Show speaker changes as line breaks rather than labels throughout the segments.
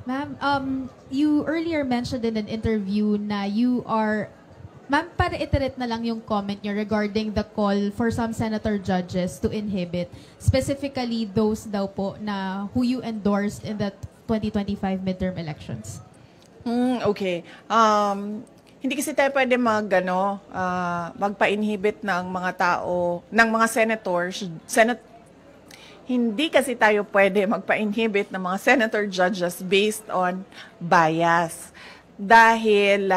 Ma'am, you earlier mentioned in an interview na you are, ma'am, para iterate na lang yung comment nyo regarding the call for some senator judges to inhibit, specifically those daw po na who you endorsed in the 2025 midterm elections.
Okay. Hindi kasi tayo pwede magpa-inhibit ng mga tao, ng mga senators, hindi kasi tayo pwede magpa-inhibit ng mga senator judges based on bias. Dahil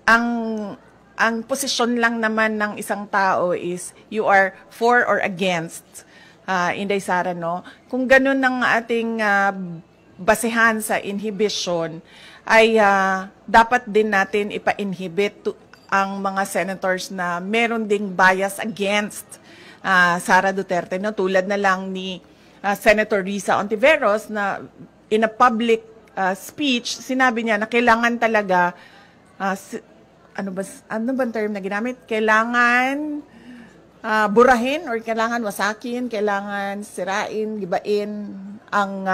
ang posisyon lang naman ng isang tao is you are for or against, Inday Sara, no? Kung ganun ang ating basehan sa inhibition, ay dapat din natin ipa-inhibit ang mga senators na meron ding bias against Sara Duterte, no? Tulad na lang ni Senator Risa Ontiveros na in a public speech, sinabi niya na kailangan talaga, ano ba term na ginamit? Kailangan burahin or kailangan wasakin, kailangan sirain, gibain ang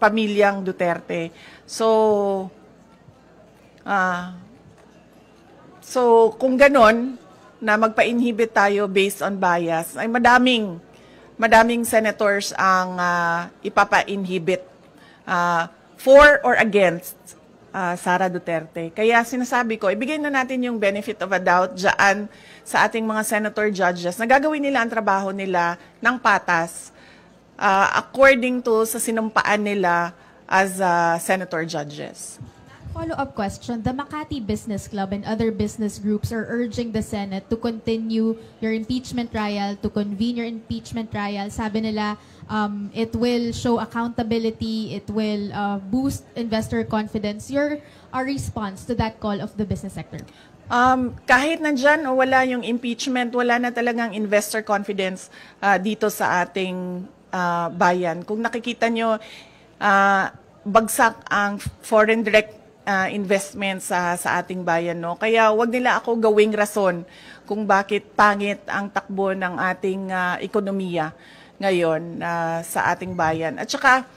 pamilyang Duterte. So kung ganon, na magpa-inhibit tayo based on bias, ay madaming senators ang ipapa-inhibit for or against Sara Duterte. Kaya sinasabi ko, ibigay na natin yung benefit of a doubt dyan sa ating mga senator judges na gagawin nila ang trabaho nila ng patas according to sa sinumpaan nila as senator judges.
Follow-up question. The Makati Business Club and other business groups are urging the Senate to continue your impeachment trial, to convene your impeachment trial. Sabi nila, it will show accountability, it will boost investor confidence. Your response to that call of the business sector?
Kahit nandyan o wala yung impeachment, wala na talagang investor confidence dito sa ating bayan. Kung nakikita nyo, bagsak ang foreign direct investment sa ating bayan, no? Kaya wag nila ako gawing rason kung bakit pangit ang takbo ng ating ekonomiya ngayon sa ating bayan. At saka,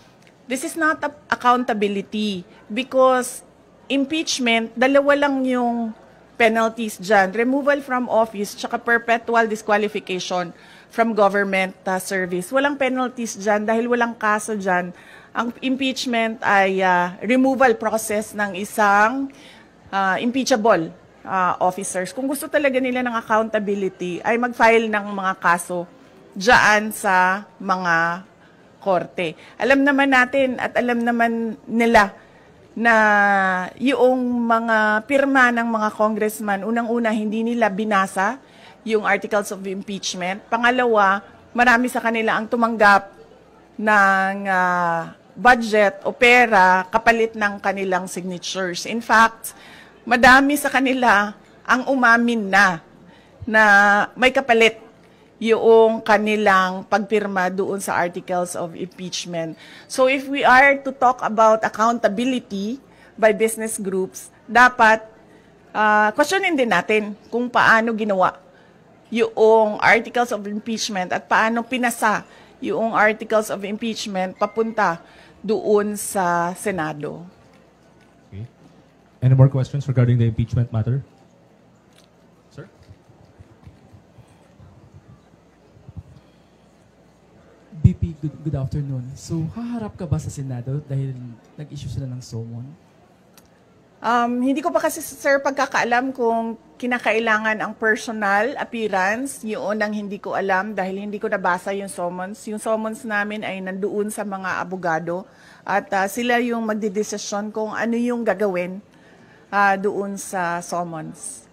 this is not accountability because impeachment, dalawa lang yung penalties dyan. Removal from office, tsaka perpetual disqualification from government service. Walang penalties dyan dahil walang kaso dyan. Ang impeachment ay removal process ng isang impeachable officers. Kung gusto talaga nila ng accountability, ay mag-file ng mga kaso dyan sa mga korte. Alam naman natin at alam naman nila na yung mga pirma ng mga congressman, unang-una, hindi nila binasa yung articles of impeachment. Pangalawa, marami sa kanila ang tumanggap ng budget o pera kapalit ng kanilang signatures. In fact, madami sa kanila ang umamin na may kapalit yung kanilang pagpirma doon sa articles of impeachment. So if we are to talk about accountability by business groups, dapat questionin din natin kung paano ginawa yung articles of impeachment at paano pinasa yung articles of impeachment papunta doon sa Senado.
Okay. Any more questions regarding the impeachment matter? Sir?
BP, good afternoon. So, haharap ka ba sa Senado dahil nag-issue sila ng summon?
Hindi ko pa kasi, sir, pagkakaalam kung kinakailangan ang personal appearance. Yun ang hindi ko alam dahil hindi ko nabasa yung summons. Yung summons namin ay nandoon sa mga abogado at sila yung magdidesisyon kung ano yung gagawin doon sa summons.